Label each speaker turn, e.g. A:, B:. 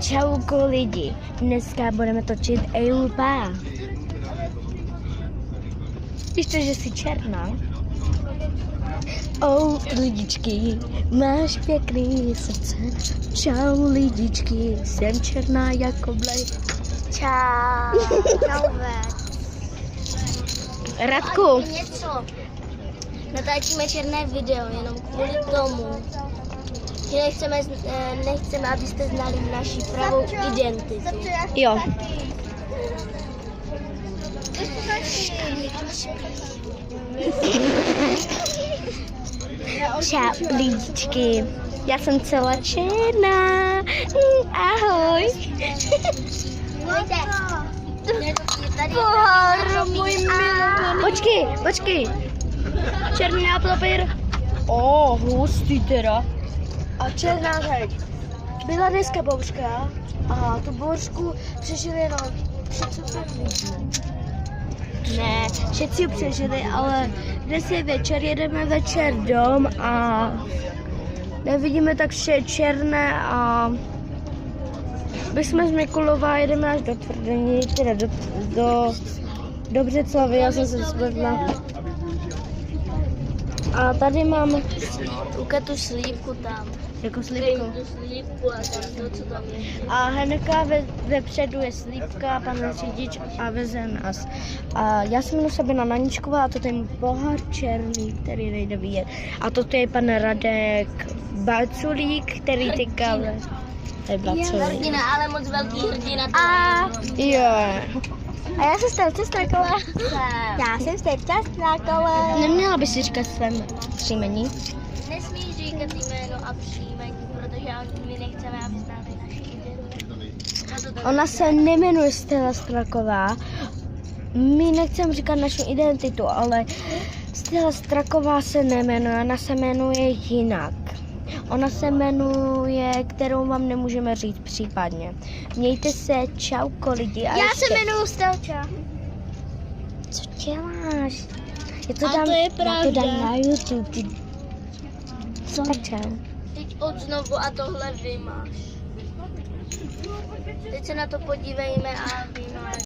A: Čauko lidi, dneska budeme točit EUPA. Víš to, že jsi černá? Lidičky, máš pěkný srdce. Čau lidičky, jsem černá jako blej.
B: Čau.
A: Radku.
B: Něco. Natáčíme černé video jenom kvůli tomu, že nechceme, abyste znali naši pravou identitu.
A: Jo. Čau lidičky, já jsem celá černá. Ahoj.
B: Pohár, můj milý.
A: Počkej. Černý papír. Hustý teda. A černá zeď. Byla dneska bouřka a tu bouřku přežili jenom 35 lidí. Ne, všichni přežili, ale dnes je večer, jedeme večer dom a nevidíme tak vše černé a bychom z Mikulova jedeme až do Tvrdení, teda do Břeclavy, já jsem se spletla. A tady mám
B: Ukaž tu slívku tam.
A: jako slívku.
B: Tu slívku a tam to, co tam je.
A: A hnedka vepředu je slívka, pan řidič a veze nás. A já se jmenuji Sabina Naničková a toto je můj pohár černý, který nejde vidět. A toto je pan Radek Baculík, který teďka... To je Baculík.
B: Hrdina, ale moc velký hrdina.
A: Jo.
B: A já jsem Stevča Stráková. Já jsem Stevča Stráková.
A: Neměla bys si říkat svém příjmení?
B: Nesmíš říkat jméno a příjmení, protože my nechceme, aby znali naši identitu.
A: Ona se nejmenuje Stella Straková. My nechceme říkat naši identitu, ale Stella Straková se nejmenuje, ona se jmenuje jinak. Ona se jmenuje, kterou vám nemůžeme říct případně. Mějte se, čauko lidi. A
B: Já
A: ještě...
B: se jmenuji Stelča.
A: Co děláš? Já to
B: A
A: dám,
B: to je
A: já to
B: pravda.
A: dám na YouTube. Co? Tak čau.
B: Teď od znovu a tohle vymáš. Teď se na to podívejme a vymáš.